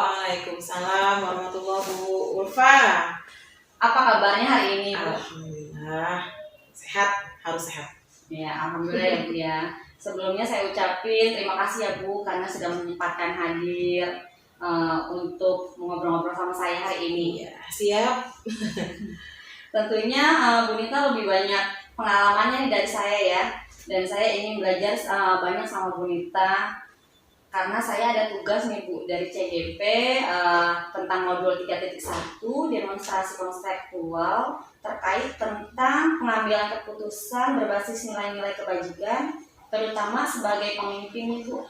Waalaikumsalam warahmatullahi wabarakatuh. Ulfa, Apa kabarnya hari ini, Bu? alhamdulillah sehat, harus sehat. Ya, alhamdulillah ya, Bu ya. Sebelumnya saya ucapin terima kasih ya, Bu, karena sudah menyempatkan hadir untuk ngobrol-ngobrol sama saya hari ini. Iya, siap. Tentunya Bu Nita lebih banyak pengalamannya nih dari saya ya. Dan saya ingin belajar banyak sama Bu Nita. Karena saya ada tugas nih Bu dari CGP tentang modul 3.1 demonstrasi konseptual terkait tentang pengambilan keputusan berbasis nilai-nilai kebajikan, terutama sebagai pemimpin Bu.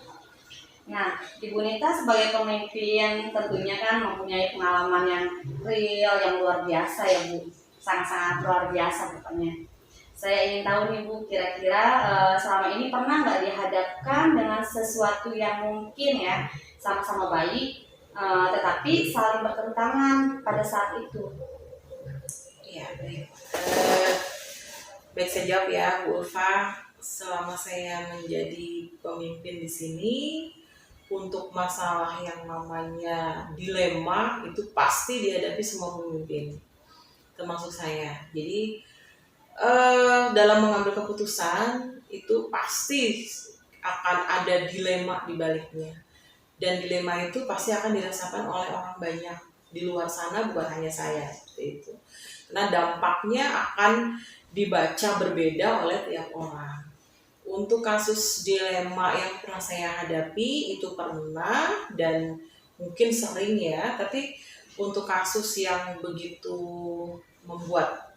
Nah, Ibu Nita sebagai pemimpin tentunya kan mempunyai pengalaman yang real, yang luar biasa ya Bu, sangat-sangat luar biasa pokoknya. Saya ingin tahu nih Bu, kira-kira selama ini pernah nggak dihadapkan dengan sesuatu yang mungkin ya sama-sama baik, tetapi saling bertentangan pada saat itu? Iya, baik. Baik, saya jawab ya, Bu Ulfa. Selama saya menjadi pemimpin di sini, untuk masalah yang namanya dilema itu pasti dihadapi semua pemimpin, termasuk saya. Jadi dalam mengambil keputusan itu pasti akan ada dilema di baliknya, dan dilema itu pasti akan dirasakan oleh orang banyak di luar sana, bukan hanya saya, seperti itu. Karena dampaknya akan dibaca berbeda oleh tiap orang. Untuk kasus dilema yang pernah saya hadapi itu pernah dan mungkin sering ya, tapi untuk kasus yang begitu membuat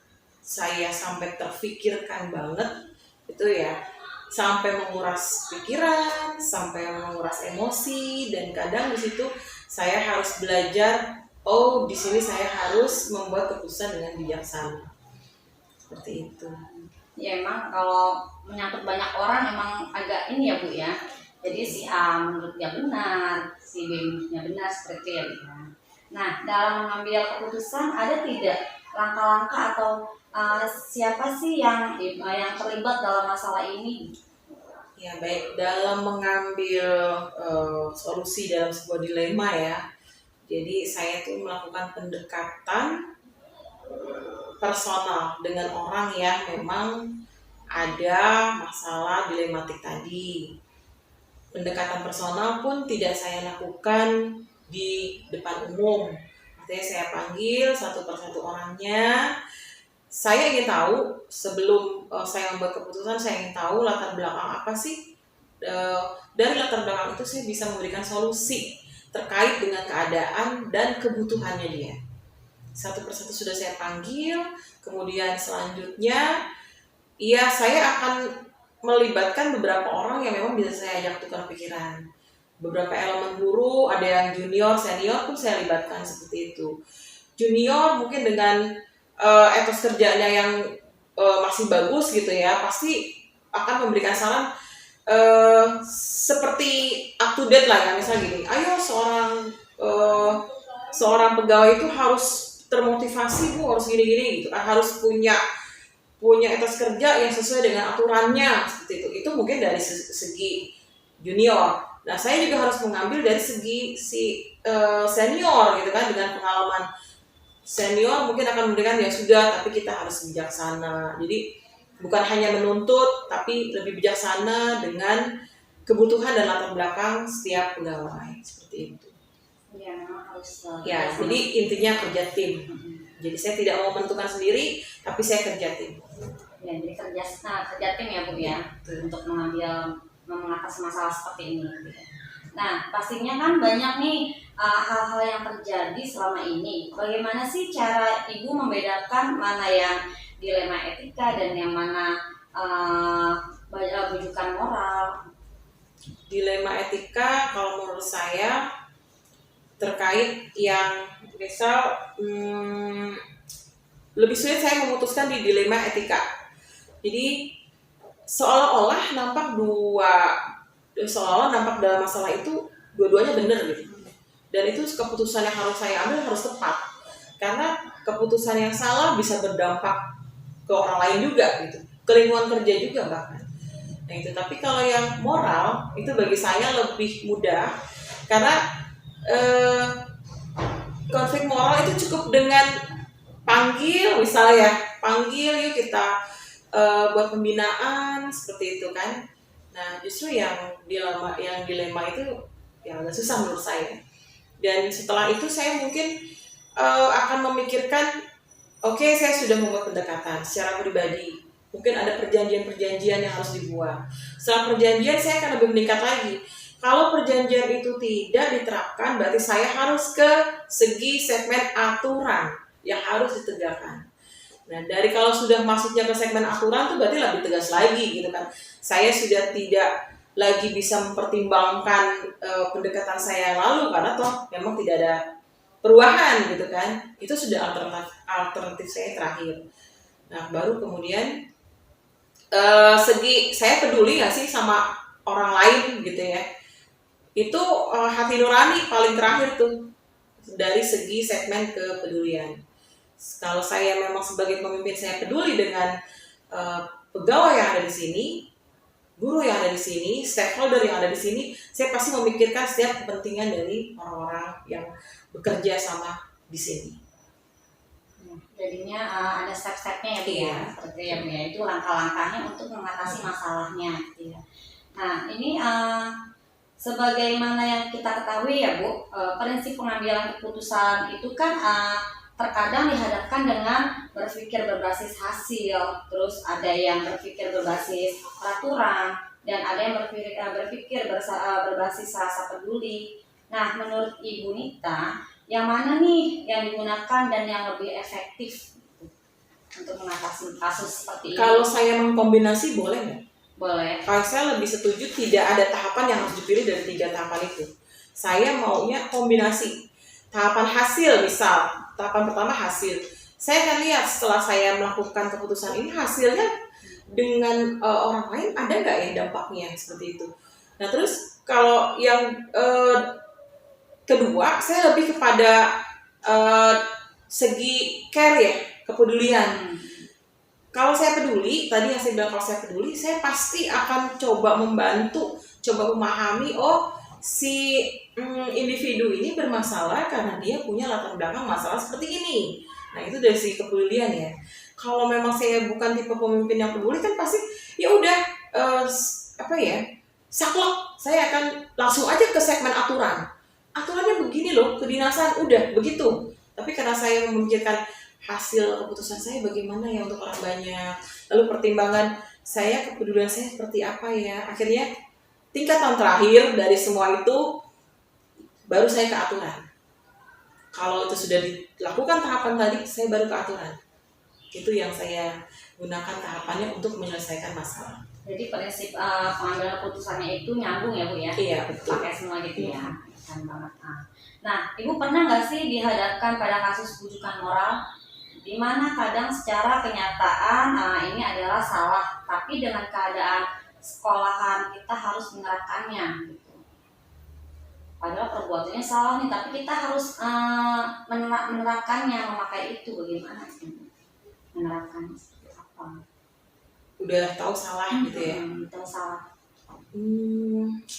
saya sampai terfikirkan banget itu ya, sampai menguras pikiran, sampai menguras emosi, dan kadang di situ saya harus belajar, oh di sini saya harus membuat keputusan dengan bijaksana, seperti itu. Ya emang kalau menyangkut banyak orang emang agak ini ya Bu ya. Jadi si A menurut dia benar, si B menurutnya benar, seperti itu ya Bu ya. Nah, dalam mengambil keputusan ada tidak langkah-langkah atau siapa sih yang terlibat dalam masalah ini? Ya baik, dalam mengambil solusi dalam sebuah dilema ya, jadi saya tuh melakukan pendekatan personal dengan orang yang memang ada masalah dilematik tadi. Pendekatan personal pun tidak saya lakukan di depan umum. Artinya saya panggil satu persatu orangnya. Saya ingin tahu sebelum saya membuat keputusan, saya ingin tahu latar belakang apa sih. Dari latar belakang itu saya bisa memberikan solusi terkait dengan keadaan dan kebutuhannya dia. Satu persatu sudah saya panggil, kemudian selanjutnya ya saya akan melibatkan beberapa orang yang memang bisa saya ajak tukar pikiran. Beberapa elemen guru, ada yang junior, senior pun saya libatkan seperti itu. Junior mungkin dengan etos kerjanya yang masih bagus gitu ya, pasti akan memberikan saran seperti up to date lah ya, misalnya gini, ayo seorang pegawai itu harus termotivasi Bu, harus gini-gini gitu kan, harus punya etos kerja yang sesuai dengan aturannya, seperti itu. Itu mungkin dari segi junior. Nah, saya juga harus mengambil dari segi senior gitu kan, dengan pengalaman senior mungkin akan memberikan ya sudah, tapi kita harus bijaksana. Jadi bukan hanya menuntut, tapi lebih bijaksana dengan kebutuhan dan latar belakang setiap pegawai, seperti itu. Ya, memang harus. Ya, jadi intinya kerja tim. Jadi saya tidak mau menentukan sendiri, tapi saya kerja tim. Ya, jadi kerja tim ya Bu ya, untuk mengatasi masalah seperti ini. Nah, pastinya kan banyak nih hal-hal yang terjadi selama ini. Bagaimana sih cara Ibu membedakan mana yang dilema etika dan yang mana bujukan moral? Dilema etika kalau menurut saya terkait yang misal lebih sulit saya memutuskan di dilema etika. Jadi seolah-olah nampak dalam masalah itu dua-duanya benar gitu. Dan itu keputusan yang harus saya ambil harus tepat. Karena keputusan yang salah bisa berdampak ke orang lain juga gitu, ke lingkungan kerja juga bahkan. Nah itu, tapi kalau yang moral itu bagi saya lebih mudah karena konflik moral itu cukup dengan panggil, misalnya ya, panggil yuk kita buat pembinaan seperti itu kan. Nah justru yang dilema itu yang agak susah menurut saya. Dan setelah itu saya mungkin akan memikirkan, oke, saya sudah membuat pendekatan secara pribadi. Mungkin ada perjanjian-perjanjian yang harus dibuat. Setelah perjanjian saya akan lebih meningkat lagi. Kalau perjanjian itu tidak diterapkan, berarti saya harus ke segi segmen aturan yang harus ditegakkan. Nah, dari kalau sudah masuknya ke segmen aturan tuh berarti lebih tegas lagi gitu kan. Saya sudah tidak lagi bisa mempertimbangkan pendekatan saya yang lalu karena toh memang tidak ada perubahan gitu kan. Itu sudah alternatif saya terakhir. Nah, baru kemudian segi saya peduli nggak sih sama orang lain gitu ya. Itu hati nurani paling terakhir tuh dari segi segmen kepedulian. Kalau saya memang sebagai pemimpin saya peduli dengan pegawai yang ada di sini, guru yang ada di sini, stakeholder yang ada di sini, saya pasti memikirkan setiap kepentingan dari orang-orang yang bekerja sama di sini. Jadinya ada step-stepnya ya Bu ya, seperti ya Bu ya, itu langkah-langkahnya untuk mengatasi masalahnya gitu ya. Nah ini sebagaimana yang kita ketahui ya Bu, prinsip pengambilan keputusan itu kan terkadang dihadapkan dengan berpikir berbasis hasil, terus ada yang berpikir berbasis peraturan, dan ada yang berpikir berbasis rasa peduli. Nah, menurut Ibu Nita, yang mana nih yang digunakan dan yang lebih efektif untuk mengatasi kasus seperti ini? Kalau saya mengkombinasi boleh nggak? Boleh. Kalau saya lebih setuju tidak ada tahapan yang harus dipilih dari 3 tahapan itu. Saya maunya kombinasi. Tahapan hasil misal, tahapan pertama hasil. Saya akan lihat setelah saya melakukan keputusan ini hasilnya dengan orang lain ada nggak ya dampaknya seperti itu. Nah terus kalau yang kedua saya lebih kepada segi care ya, kepedulian. Kalau saya peduli, tadi yang saya bilang kalau saya peduli, saya pasti akan coba membantu, coba memahami, oh si individu ini bermasalah karena dia punya latar belakang masalah seperti ini. Nah itu dari segi kepedulian ya. Kalau memang saya bukan tipe pemimpin yang peduli kan pasti ya udah saklek. Saya akan langsung aja ke segmen aturan. Aturannya begini loh, kedinasan udah begitu. Tapi karena saya memikirkan hasil keputusan saya bagaimana ya untuk orang banyak, lalu pertimbangan saya, kepedulian saya seperti apa ya, akhirnya tingkatan terakhir dari semua itu baru saya ke aturan. Kalau itu sudah dilakukan tahapan tadi, saya baru ke aturan. Itu yang saya gunakan tahapannya untuk menyelesaikan masalah. Jadi prinsip pengambilan keputusannya itu nyambung ya Bu ya? Iya betul. Pakai semua gitu ya, keren banget. Nah, Ibu pernah nggak sih dihadapkan pada kasus bujukan moral di mana kadang secara kenyataan ini adalah salah, tapi dengan keadaan sekolahan kita harus menerapkannya gitu. Padahal perbuatannya salah nih, tapi kita harus menerapkannya, memakai itu. Bagaimana sih menerapkannya seperti apa? Udah tahu salah gitu ya? Tahu salah.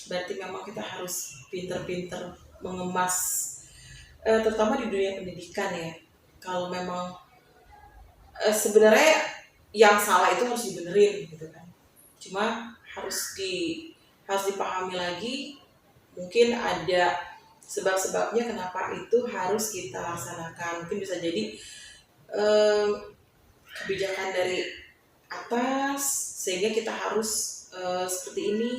Berarti memang kita harus pinter-pinter mengemas, terutama di dunia pendidikan ya. Kalau memang sebenarnya yang salah itu harus dibenerin gitu kan. Cuma harus dipahami lagi, mungkin ada sebab-sebabnya kenapa itu harus kita laksanakan. Mungkin bisa jadi kebijakan dari atas sehingga kita harus seperti ini.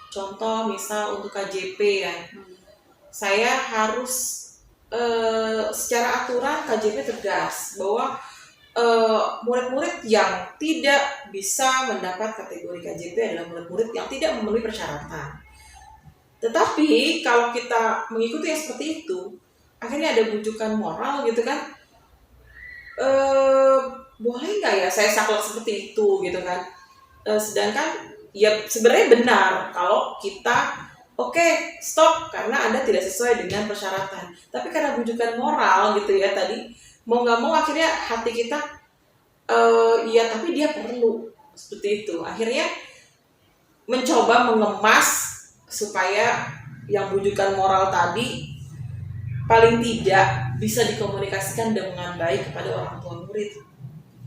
Contoh misal untuk KJP ya, saya harus secara aturan KJP tegas bahwa murid-murid yang tidak bisa mendapat kategori KJP adalah murid-murid yang tidak memenuhi persyaratan. Tetapi kalau kita mengikuti yang seperti itu, akhirnya ada bujukan moral gitu kan, boleh nggak ya saya saklek seperti itu gitu kan. Sedangkan ya sebenarnya benar kalau kita oke, stop karena Anda tidak sesuai dengan persyaratan. Tapi karena bujukan moral gitu ya tadi, mau nggak mau akhirnya hati kita iya tapi dia perlu seperti itu. Akhirnya mencoba mengemas supaya yang bujukan moral tadi paling tidak bisa dikomunikasikan dengan baik kepada orang tua murid,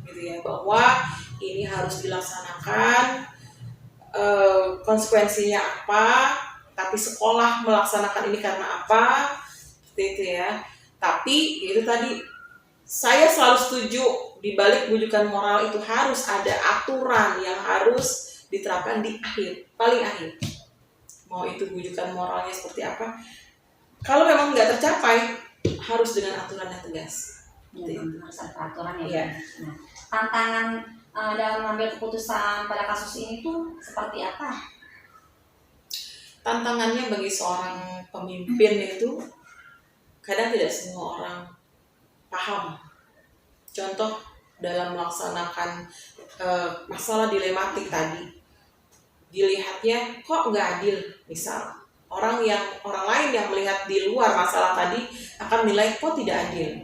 gitu ya, bahwa ini harus dilaksanakan, konsekuensinya apa, tapi sekolah melaksanakan ini karena apa, seperti itu ya. Tapi itu tadi saya selalu setuju di balik bujukan moral itu harus ada aturan yang harus diterapkan di akhir, paling akhir. Mau itu bujukan moralnya seperti apa, kalau memang nggak tercapai harus dengan aturan yang tegas. Ya, harus ada peraturan ya. Iya. Nah, tantangan dalam mengambil keputusan pada kasus ini tuh seperti apa? Tantangannya bagi seorang pemimpin itu kadang tidak semua orang paham. Contoh dalam melaksanakan masalah dilematik tadi, dilihatnya kok nggak adil. Misal orang lain yang melihat di luar masalah tadi akan menilai kok tidak adil.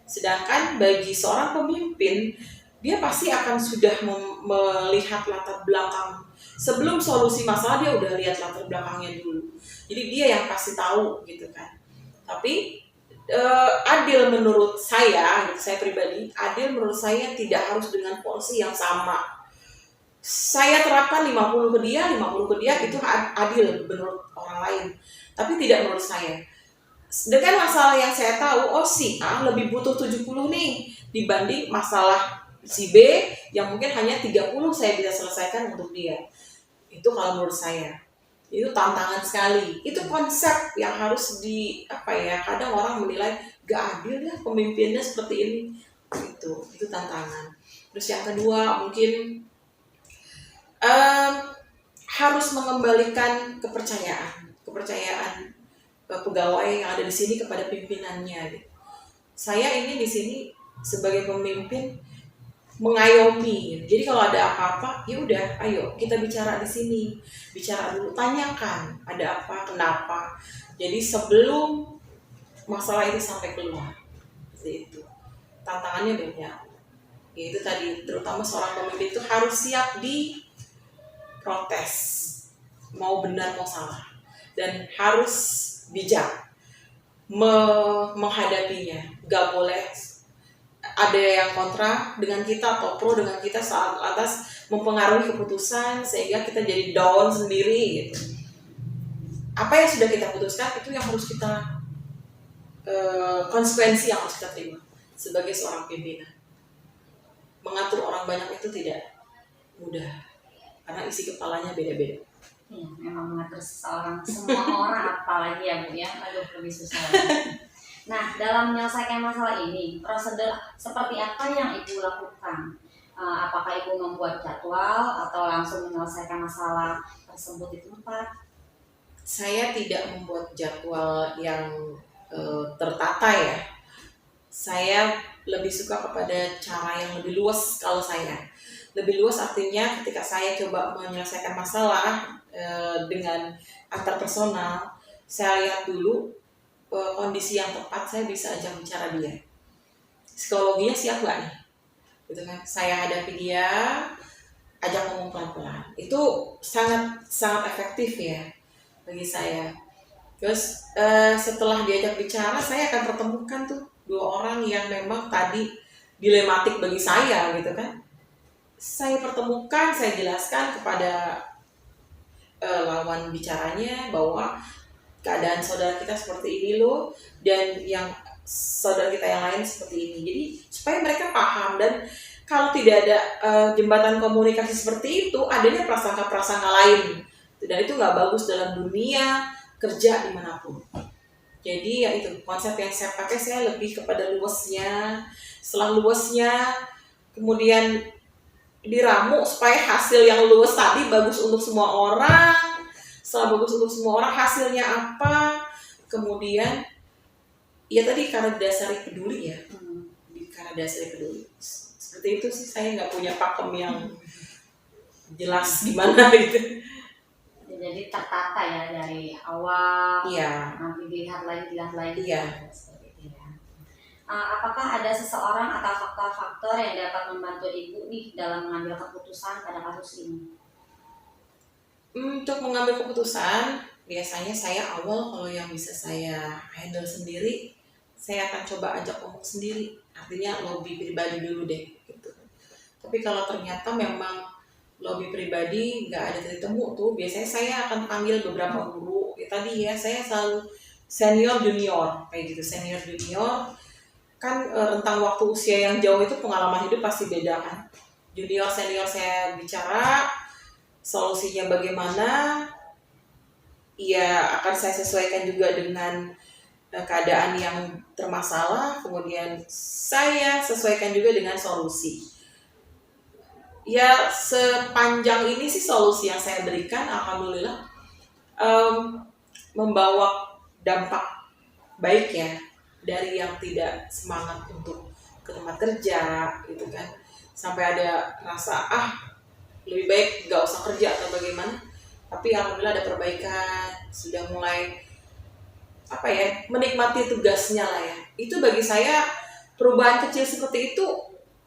Sedangkan bagi seorang pemimpin, dia pasti akan sudah melihat latar belakang. Sebelum solusi masalah dia udah lihat latar belakangnya dulu. Jadi dia yang pasti tahu gitu kan. Tapi adil menurut saya, gitu, saya pribadi, adil menurut saya tidak harus dengan porsi yang sama. Saya terapkan 50 ke dia, 50 ke dia, itu adil menurut orang lain. Tapi tidak menurut saya. Dengan masalah yang saya tahu, oh si A lebih butuh 70 nih dibanding masalah si B yang mungkin hanya 30 saya bisa selesaikan untuk dia. Itu kalau menurut saya. Itu tantangan sekali. Itu konsep yang harus kadang orang menilai gak adil ya pemimpinnya seperti ini. Itu tantangan. Terus yang kedua mungkin harus mengembalikan kepercayaan pegawai yang ada di sini kepada pimpinannya. Saya ini di sini sebagai pemimpin mengayomi. Jadi kalau ada apa-apa, ya udah, ayo kita bicara di sini, bicara dulu, tanyakan ada apa, kenapa. Jadi sebelum masalah itu sampai keluar, seperti itu. Tantangannya banyak. Yaitu tadi, terutama seorang pemimpin itu harus siap diprotes, mau benar mau salah, dan harus bijak menghadapinya. Gak boleh ada yang kontra dengan kita atau pro dengan kita saat atas mempengaruhi keputusan sehingga kita jadi down sendiri gitu. Apa yang sudah kita putuskan itu yang harus kita konsekuensi yang harus kita terima sebagai seorang pimpinan. Mengatur orang banyak itu tidak mudah karena isi kepalanya beda-beda. Ya, memang mengatur semua orang apalagi ya Bu ya, aduh lebih susah lagi. Nah, dalam menyelesaikan masalah ini, prosedur seperti apa yang Ibu lakukan? Apakah Ibu membuat jadwal atau langsung menyelesaikan masalah tersebut di tempat? Saya tidak membuat jadwal yang tertata ya. Saya lebih suka kepada cara yang lebih luas kalau saya. Lebih luas artinya ketika saya coba menyelesaikan masalah dengan antar personal, saya lihat dulu kondisi yang tepat, saya bisa ajak bicara dia. Psikologinya siap gak nih? Gitu kan? Saya hadapi dia, ajak ngomong pelan-pelan. Itu sangat efektif ya bagi saya. Terus setelah diajak bicara, saya akan pertemukan tuh dua orang yang memang tadi dilematik bagi saya gitu kan. Saya pertemukan, saya jelaskan kepada lawan bicaranya bahwa keadaan saudara kita seperti ini loh, dan yang saudara kita yang lain seperti ini. Jadi supaya mereka paham, dan kalau tidak ada jembatan komunikasi seperti itu, adanya prasangka-prasangka lain, dan itu nggak bagus dalam dunia kerja dimanapun. Jadi ya itu konsep yang saya pakai, saya lebih kepada luasnya. Setelah luasnya, kemudian diramu supaya hasil yang luas tadi bagus untuk semua orang. Setelah bagus untuk semua orang, hasilnya apa? Kemudian ya tadi karena dasari peduli ya, karena dasari peduli. Seperti itu sih, saya nggak punya pakem yang jelas gimana gitu. Jadi tertata ya dari awal, Iya. nanti dilihat lagi. Iya. Apakah ada seseorang atau faktor-faktor yang dapat membantu Ibu nih dalam mengambil keputusan pada kasus ini? Untuk mengambil keputusan, biasanya saya awal kalau yang bisa saya handle sendiri, saya akan coba ajak ngomong sendiri, artinya lobby pribadi dulu deh gitu. Tapi kalau ternyata memang lobby pribadi nggak ada titik temu tuh, biasanya saya akan panggil beberapa guru. Ya tadi ya, saya selalu senior junior kayak gitu, senior junior kan rentang waktu usia yang jauh itu pengalaman hidup pasti beda kan. Junior senior saya bicara solusinya bagaimana, ya akan saya sesuaikan juga dengan keadaan yang termasalah, kemudian saya sesuaikan juga dengan solusi. Ya sepanjang ini sih solusi yang saya berikan alhamdulillah membawa dampak baik ya, dari yang tidak semangat untuk ke tempat kerja gitu kan, sampai ada rasa lebih baik nggak usah kerja atau bagaimana, tapi alhamdulillah ada perbaikan, sudah mulai menikmati tugasnya lah ya. Itu bagi saya perubahan kecil seperti itu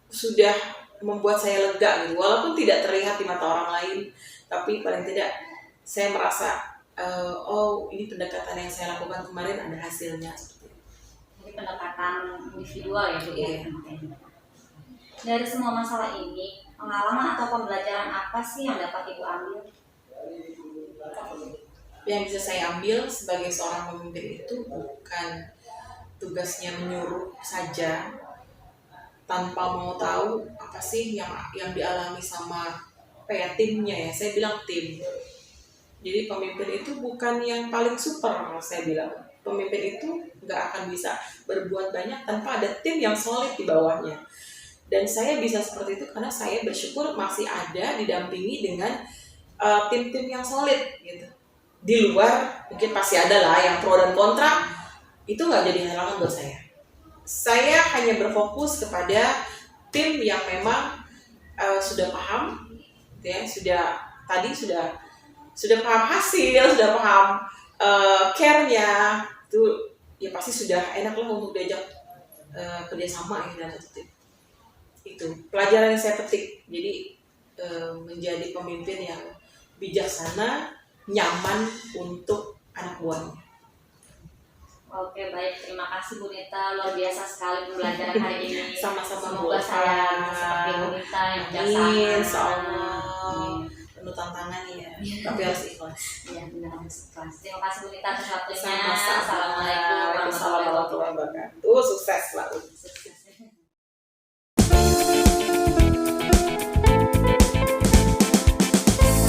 sudah membuat saya lega gitu, walaupun tidak terlihat di mata orang lain, tapi paling tidak saya merasa oh ini pendekatan yang saya lakukan kemarin ada hasilnya seperti itu. Jadi pendekatan individual ya Bu ya. Dari semua masalah ini, pengalaman atau pembelajaran apa sih yang dapat Ibu ambil? Yang bisa saya ambil sebagai seorang pemimpin itu bukan tugasnya menyuruh saja tanpa mau tahu apa sih yang dialami sama timnya ya. Saya bilang tim. Jadi pemimpin itu bukan yang paling super, saya bilang. Pemimpin itu nggak akan bisa berbuat banyak tanpa ada tim yang solid di bawahnya. Dan saya bisa seperti itu karena saya bersyukur masih ada didampingi dengan tim-tim yang solid gitu. Di luar mungkin pasti ada lah yang pro dan kontra, itu nggak jadi halangan buat saya. Saya hanya berfokus kepada tim yang memang sudah paham, ya, sudah paham hasil, sudah paham care-nya, itu ya pasti sudah enak lah untuk diajak kerjasama ya dalam satu tim. Itu pelajaran yang saya petik. Jadi menjadi pemimpin yang bijaksana, nyaman untuk anak buahnya. Oke baik, terima kasih Bu Nita, luar biasa sekali pembelajaran hari ini. Sama-sama semoga saya seperti Bu Nita yang bijaksana. Insyaallah. Penuh tantangan ya, tapi harus ikhlas. Iya benar, harus ikhlas. Terima kasih Bu Nita atas waktunya. Sama-sama. Assalamualaikum warahmatullahi wabarakatuh. Sukses selalu. Sukses.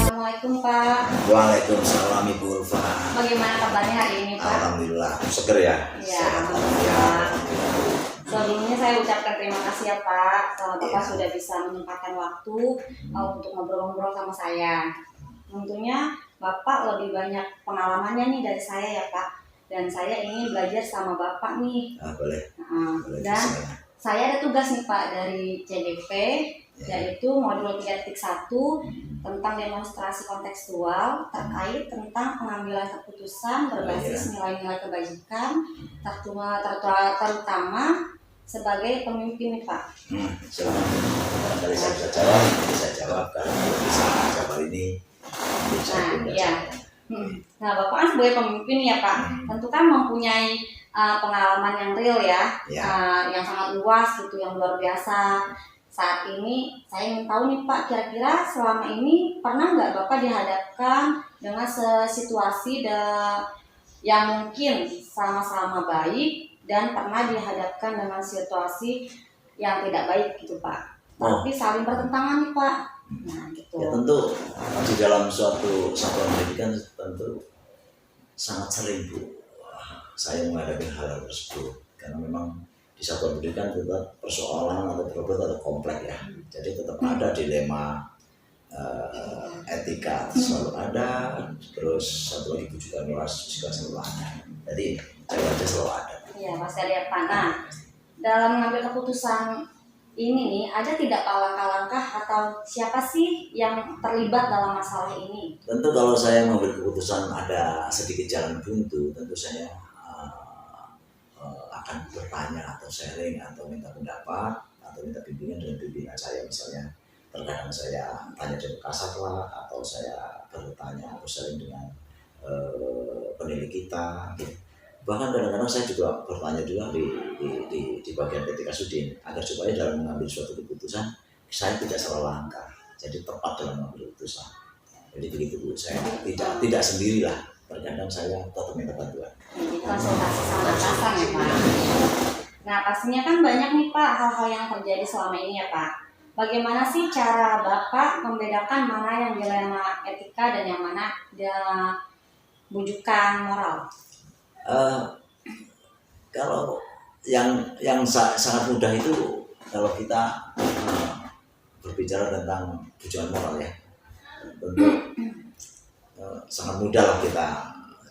Assalamualaikum Pak. Waalaikumsalam Ibu Ulfa. Bagaimana kabarnya hari ini Pak? Alhamdulillah, seger ya. Ya, alhamdulillah. Sebelumnya saya ucapkan terima kasih ya Pak, Bapak sudah bisa menyempatkan waktu untuk ngobrol-ngobrol sama saya. Tentunya Bapak lebih banyak pengalamannya nih dari saya ya Pak, dan saya ingin belajar sama Bapak nih. Boleh. Boleh. Dan saya ada tugas nih Pak dari CGP, yaitu modul 3.1 tentang demonstrasi kontekstual terkait tentang pengambilan keputusan berbasis nilai-nilai kebajikan, terutama sebagai pemimpin nih Pak. Silakan. Barangkali saya bisa jawab, nanti saya jawab. Kalau bisa jawab ini, Nah Bapak kan sebagai pemimpin ya Pak, tentu kan mempunyai pengalaman yang real ya, yang sangat luas gitu, yang luar biasa. Saat ini saya ingin tahu nih Pak, kira-kira selama ini pernah nggak Bapak dihadapkan dengan situasi yang mungkin sama-sama baik dan pernah dihadapkan dengan situasi yang tidak baik gitu Pak, tapi saling bertentangan nih Pak. Nah gitu. Ya tentu di dalam suatu satuan pendidikan tentu sangat sering Bu saya menghadapi hal tersebut, karena memang di satuan pendidikan tetap persoalan atau problem atau kompleks ya, jadi tetap ada dilema etika selalu ada, terus satu lagi juga miras juga selalu ada, jadi jawabannya selalu ada. Iya Mas lihat Pak. Nah dalam mengambil keputusan ini nih, ada tidak langkah-langkah atau siapa sih yang terlibat dalam masalah ini? Tentu kalau saya mengambil keputusan ada sedikit jalan buntu, tentu saya akan bertanya atau sharing atau minta pendapat atau minta bimbingan dengan pimpinan saya. Misalnya terkadang saya tanya dari kasat lah, atau saya bertanya atau sharing dengan penilai kita gitu. Bahkan kadang-kadang saya juga bertanya juga di bagian PT Kasudin agar supaya dalam mengambil suatu keputusan saya tidak salah langkah, jadi tepat dalam mengambil keputusan. Jadi begitu Bu, saya tidak sendirilah. Terkadang saya tetap minta bantuan. Jadi konsultasi sama atasan ya Pak. Nah pastinya kan banyak nih Pak hal-hal yang terjadi selama ini ya Pak. Bagaimana sih cara Bapak membedakan mana yang dilema etika dan yang mana dia bujukan moral? Kalau yang sangat mudah itu kalau kita berbicara tentang tujuan moral ya, tentu sangat mudah lah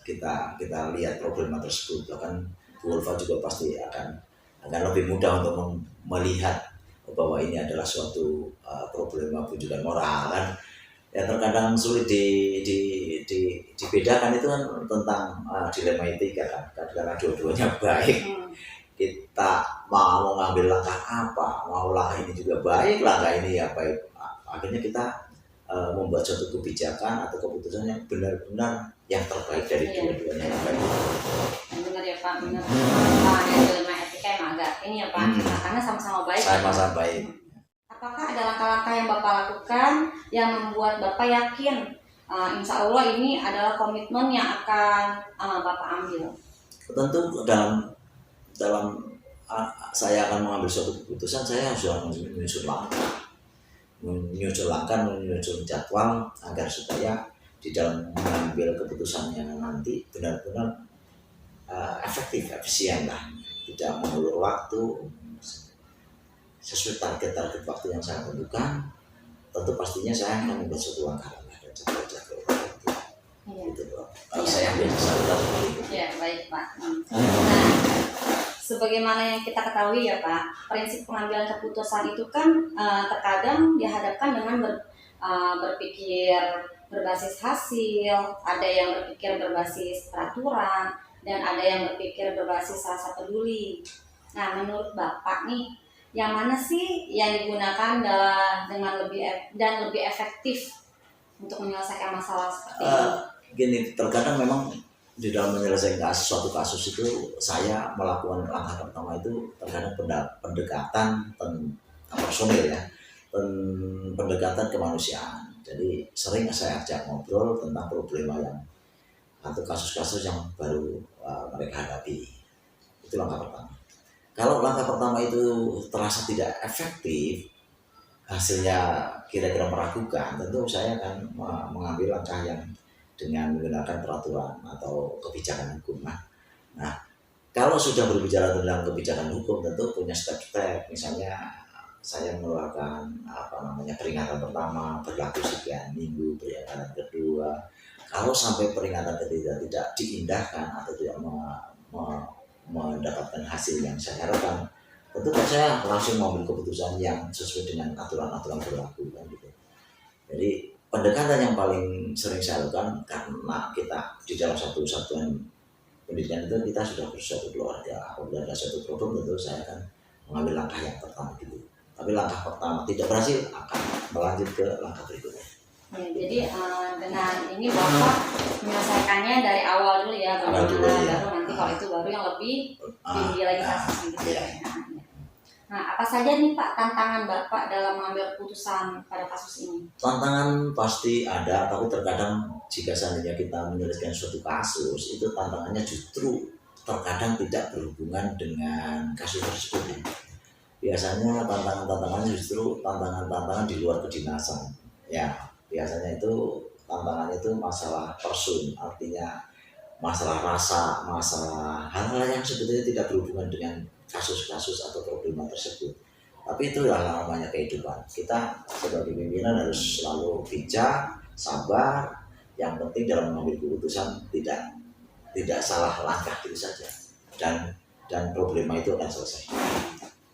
kita lihat problema tersebut. Bahkan Bu Ulfa juga pasti akan lebih mudah untuk melihat bahwa ini adalah suatu problema bujukan moral kan. Ya terkadang sulit dibedakan itu kan tentang dilema etika kan, karena dua-duanya baik. Kita mau ngambil langkah apa, mau langkah ini juga baik, langkah ini ya baik. Akhirnya kita membuat suatu kebijakan atau keputusan yang benar-benar yang terbaik dari dua-duanya yang baik. Benar ya Pak, benar. Yang dilema etika emang agak ini ya Pak, karena sama-sama baik. Sama-sama baik. Apakah ada langkah-langkah yang Bapak lakukan yang membuat Bapak yakin insya Allah ini adalah komitmen yang akan Bapak ambil? Tentu dalam saya akan mengambil suatu keputusan, saya harus menyusun langkah, menyusun jadwal agar supaya di dalam mengambil keputusannya nanti benar-benar efektif, efisien lah, tidak mengulur waktu, sesuai target waktu yang saya tentukan. Tentu pastinya saya akan membuat suatu langkah dan jadwal gitu loh. Saya ambil saluran itu. Ya baik Pak. Nah, sebagaimana yang kita ketahui ya Pak, prinsip pengambilan keputusan itu kan terkadang dihadapkan dengan berpikir berbasis hasil, ada yang berpikir berbasis peraturan, dan ada yang berpikir berbasis rasa peduli. Nah menurut Bapak nih, yang mana sih yang digunakan dengan lebih efektif untuk menyelesaikan masalah seperti ini? Gini, terkadang memang di dalam menyelesaikan suatu kasus itu saya melakukan langkah pertama itu terkadang pendekatan personil ya, pendekatan kemanusiaan. Jadi sering saya ajak ngobrol tentang problema yang atau kasus-kasus yang baru mereka hadapi. Itu langkah pertama. Kalau langkah pertama itu terasa tidak efektif, hasilnya kira-kira meragukan, tentu saya akan mengambil langkah yang dengan menggunakan peraturan atau kebijakan hukum. Nah, kalau sudah berbicara tentang kebijakan hukum, tentu punya step-step. Misalnya saya mengeluarkan peringatan pertama berlaku sekian minggu, peringatan kedua. Kalau sampai peringatan ketiga tidak diindahkan atau tidak mendapatkan hasil yang saya harapkan, tentu saya langsung mengambil keputusan yang sesuai dengan aturan-aturan berlaku kan gitu. Jadi pendekatan yang paling sering saya lakukan karena kita di dalam satu satuan pendidikan itu kita sudah bersatu keluarga. Apabila ada suatu problem tentu saya akan mengambil langkah yang pertama dulu. Tapi langkah pertama tidak berhasil akan melanjut ke langkah berikutnya. Ya, jadi dengan ini Bapak menyelesaikannya dari awal dulu ya, baru nanti kalau itu baru yang lebih tinggi lagi kasusnya gitu ya. Nah, apa saja nih Pak tantangan Bapak dalam mengambil keputusan pada kasus ini? Tantangan pasti ada, tapi terkadang jika seandainya kita menyelesaikan suatu kasus, itu tantangannya justru terkadang tidak berhubungan dengan kasus tersebut. Biasanya tantangannya justru tantangan di luar kedinasan. Ya, biasanya itu tantangannya itu masalah person, artinya masalah rasa, masalah hal-hal yang sebetulnya tidak berhubungan dengan kasus-kasus atau problema tersebut. Tapi itu adalah namanya kehidupan. Kita sebagai pimpinan harus selalu bijak, sabar. Yang penting dalam mengambil keputusan tidak salah langkah itu saja. Dan problema itu akan selesai.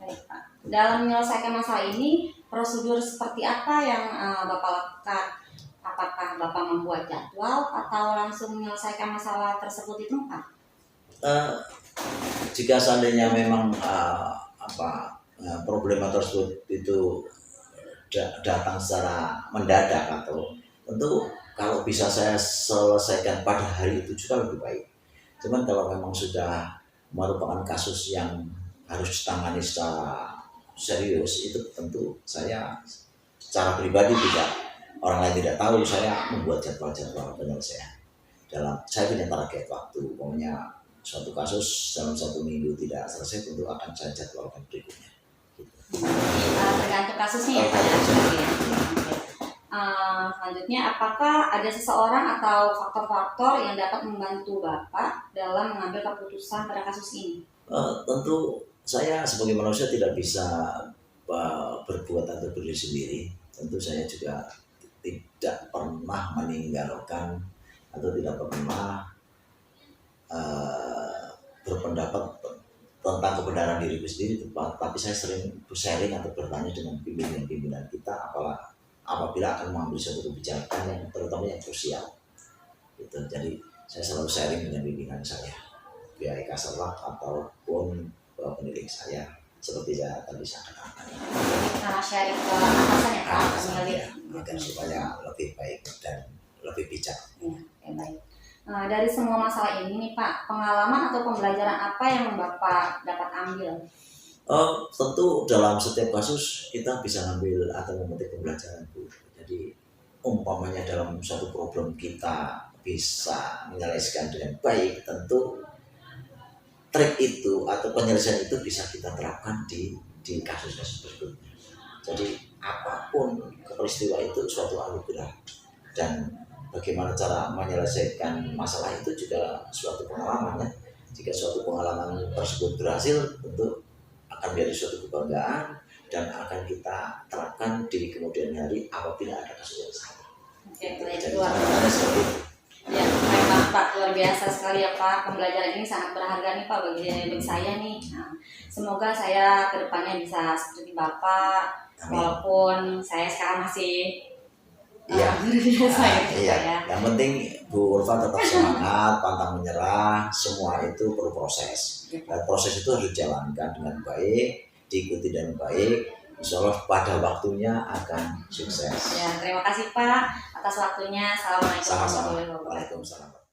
Baik Pak. Dalam menyelesaikan masalah ini, prosedur seperti apa yang Bapak lakukan? Apakah Bapak membuat jadwal atau langsung menyelesaikan masalah tersebut di tempat? Jika seandainya memang problema tersebut itu datang secara mendadak atau tentu kalau bisa saya selesaikan pada hari itu juga lebih baik. Cuman kalau memang sudah merupakan kasus yang harus ditangani secara serius, itu tentu saya secara pribadi tidak, orang lain tidak tahu, saya membuat jadwal-jadwal penyelesaian. Saya punya target waktu, pokoknya suatu kasus dalam 1 minggu tidak selesai, tentu akan saya jadwalkan berikutnya. Tergantung kasusnya ya Pak ya. Selanjutnya, apakah ada seseorang atau faktor-faktor yang dapat membantu Bapak dalam mengambil keputusan pada kasus ini? Tentu saya sebagai manusia tidak bisa berbuat atau berdiri sendiri. Tentu saya juga tidak pernah meninggalkan atau tidak pernah berpendapat tentang kebenaran diriku sendiri, tapi saya sering sharing atau bertanya dengan pimpinan kita apabila akan mengambil suatu kebijakan yang terutama yang krusial gitu. Jadi saya selalu sharing dengan pimpinan saya, baik Kasarlak ataupun pendidik saya, seperti saya tadi sampaikan. Sharing ke atasan ya Pak, agar supaya lebih baik dan lebih bijak. Ya, baik. Dari semua masalah ini nih Pak, pengalaman atau pembelajaran apa yang Bapak dapat ambil? Tentu dalam setiap kasus kita bisa ambil atau memetik pembelajaran, Bu. Jadi umpamanya dalam suatu problem kita bisa menyelesaikan dengan baik, tentu trik itu atau penyelesaian itu bisa kita terapkan di kasus-kasus berikutnya. Jadi apapun peristiwa itu suatu anugerah, dan bagaimana cara menyelesaikan masalah itu juga suatu pengalaman ya. Jika suatu pengalaman tersebut berhasil, tentu akan menjadi suatu kebanggaan dan akan kita terapkan di kemudian hari apabila ada kasus yang sama. Jadi luar seperti itu. Ya, baik Pak, luar biasa sekali ya Pak. Pembelajaran ini sangat berharga nih Pak bagi saya nih. Semoga saya kedepannya bisa seperti Bapak. Amin. Walaupun saya sekarang masih biasa ya. Yang penting Bu Ulfa tetap semangat, pantang menyerah. Semua itu perlu proses. Dan proses itu harus dijalankan dengan baik, diikuti dengan baik. Insya Allah pada waktunya akan sukses. Ya, terima kasih Pak atas waktunya. Assalamualaikum warahmatullahi wabarakatuh.